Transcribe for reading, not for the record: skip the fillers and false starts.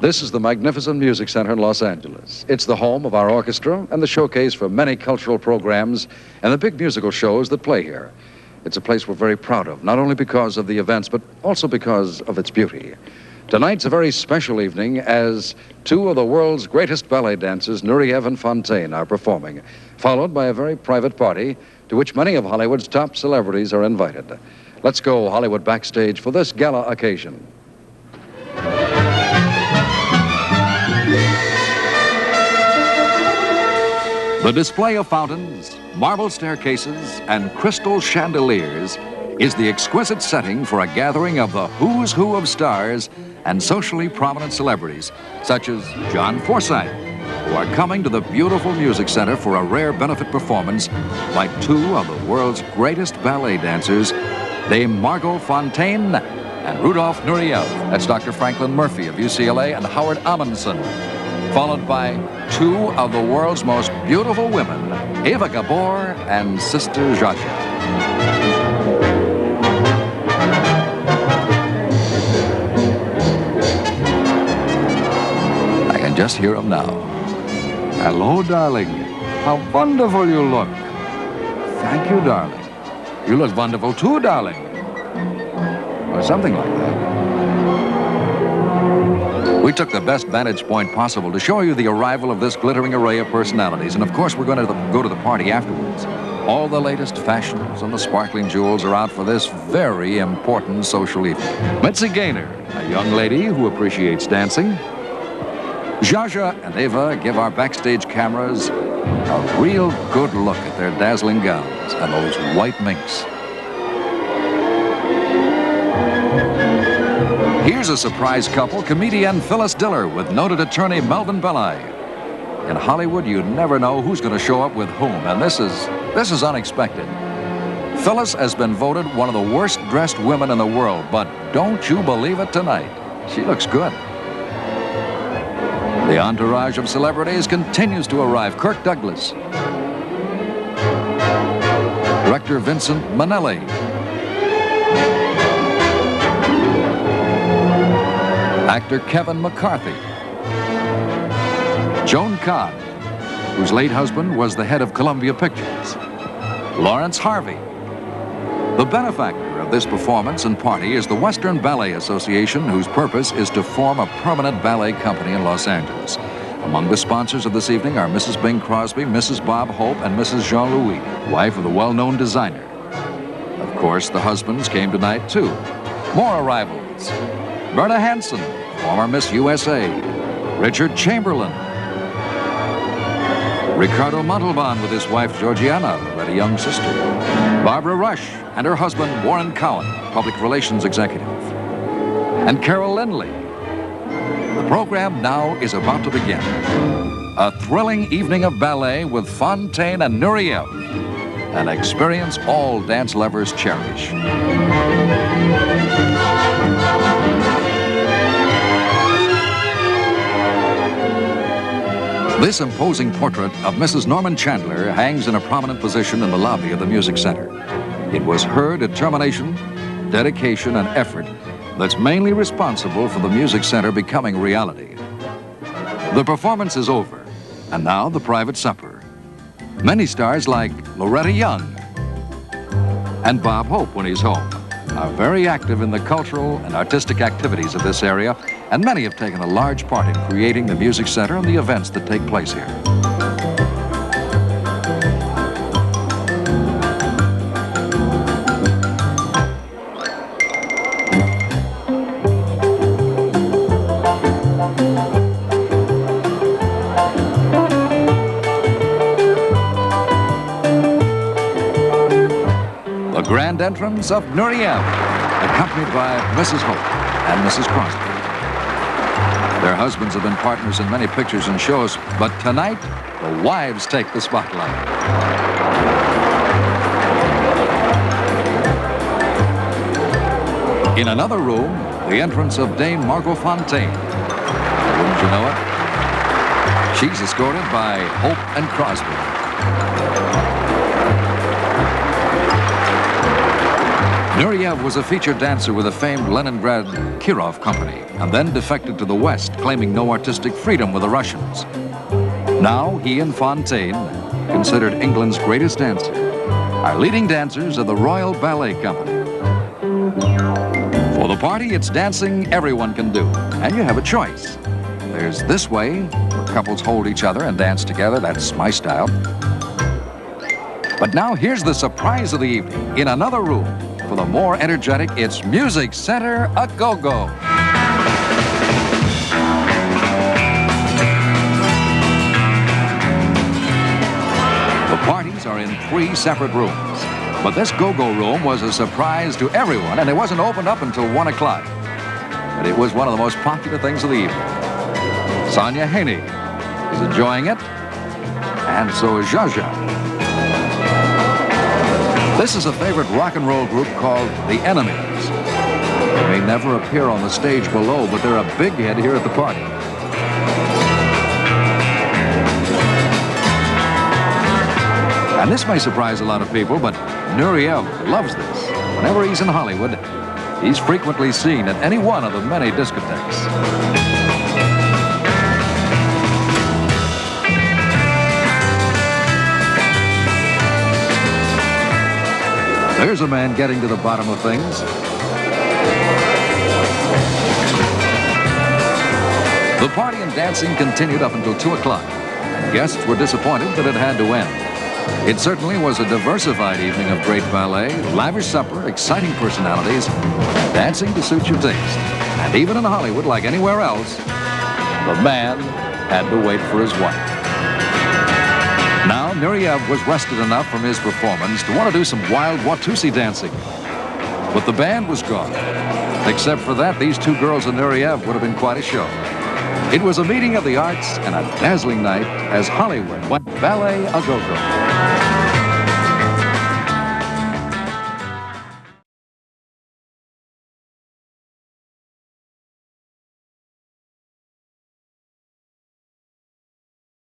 This is the magnificent Music Center in Los Angeles. It's the home of our orchestra and the showcase for many cultural programs and the big musical shows that play here. It's a place we're very proud of, not only because of the events, but also because of its beauty. Tonight's a very special evening as two of the world's greatest ballet dancers, Nureyev and Fonteyn, are performing, followed by a very private party to which many of Hollywood's top celebrities are invited. Let's go Hollywood backstage for this gala occasion. The display of fountains, marble staircases, and crystal chandeliers is the exquisite setting for a gathering of the who's who of stars and socially prominent celebrities, such as John Forsythe, who are coming to the beautiful Music Center for a rare benefit performance by two of the world's greatest ballet dancers, named Margot Fonteyn and Rudolf Nureyev. That's Dr. Franklin Murphy of UCLA and Howard Amundsen, followed by two of the world's most beautiful women, Eva Gabor and Sister Zsuzsa. I can just hear them now. Hello, darling. How wonderful you look. Thank you, darling. You look wonderful too, darling. Or something like that. We took the best vantage point possible to show you the arrival of this glittering array of personalities. And of course, we're going to go to the party afterwards. All the latest fashions and the sparkling jewels are out for this very important social evening. Mitzi Gaynor, a young lady who appreciates dancing. Zsuzsa and Eva give our backstage cameras a real good look at their dazzling gowns and those white minks. Here's a surprise couple, comedian Phyllis Diller with noted attorney Melvin Belli. In Hollywood, you never know who's going to show up with whom, and this is unexpected. Phyllis has been voted one of the worst dressed women in the world, but don't you believe it tonight? She looks good. The entourage of celebrities continues to arrive. Kirk Douglas, director Vincent Minnelli, actor Kevin McCarthy, Joan Cobb, whose late husband was the head of Columbia Pictures, Lawrence Harvey. The benefactor of this performance and party is the Western Ballet Association, whose purpose is to form a permanent ballet company in Los Angeles. Among the sponsors of this evening are Mrs. Bing Crosby, Mrs. Bob Hope, and Mrs. Jean-Louis, wife of the well-known designer. Of course, the husbands came tonight, too. More arrivals. Berna Hansen, former Miss USA. Richard Chamberlain. Ricardo Montalban with his wife Georgiana, already young sister. Barbara Rush and her husband Warren Cowan, public relations executive. And Carol Lindley. The program now is about to begin. A thrilling evening of ballet with Fonteyn and Nureyev. An experience all dance lovers cherish. This imposing portrait of Mrs. Norman Chandler hangs in a prominent position in the lobby of the Music Center. It was her determination, dedication, and effort that's mainly responsible for the Music Center becoming reality. The performance is over, and now the private supper. Many stars like Loretta Young and Bob Hope, when he's home, are very active in the cultural and artistic activities of this area, and many have taken a large part in creating the Music Center and the events that take place here. The grand entrance of Nureyev, accompanied by Mrs. Hope and Mrs. Crosby. Their husbands have been partners in many pictures and shows, but tonight, the wives take the spotlight. In another room, the entrance of Dame Margot Fonteyn. Wouldn't you know it? She's escorted by Hope and Crosby. Nureyev was a featured dancer with the famed Leningrad Kirov Company and then defected to the West, claiming no artistic freedom with the Russians. Now, he and Fonteyn, considered England's greatest dancer, are leading dancers of the Royal Ballet Company. For the party, it's dancing everyone can do, and you have a choice. There's this way, where couples hold each other and dance together. That's my style. But now here's the surprise of the evening. In another room, for the more energetic, it's Music Center A-Go-Go. The parties are in 3 separate rooms. But this go-go room was a surprise to everyone, and it wasn't opened up until 1 o'clock. But it was one of the most popular things of the evening. Sonia Haney is enjoying it, and so is Zsa. This is a favorite rock and roll group called The Enemies. They may never appear on the stage below, but they're a big hit here at the party. And this may surprise a lot of people, but Nureyev loves this. Whenever he's in Hollywood, he's frequently seen at any one of the many discotheques. There's a man getting to the bottom of things. The party and dancing continued up until 2 o'clock, and guests were disappointed that it had to end. It certainly was a diversified evening of great ballet, lavish supper, exciting personalities, and dancing to suit your taste. And even in Hollywood, like anywhere else, the man had to wait for his wife. Now, Nureyev was rested enough from his performance to want to do some wild Watusi dancing. But the band was gone. Except for that, these 2 girls and Nureyev would have been quite a show. It was a meeting of the arts and a dazzling night as Hollywood went ballet a-go-go.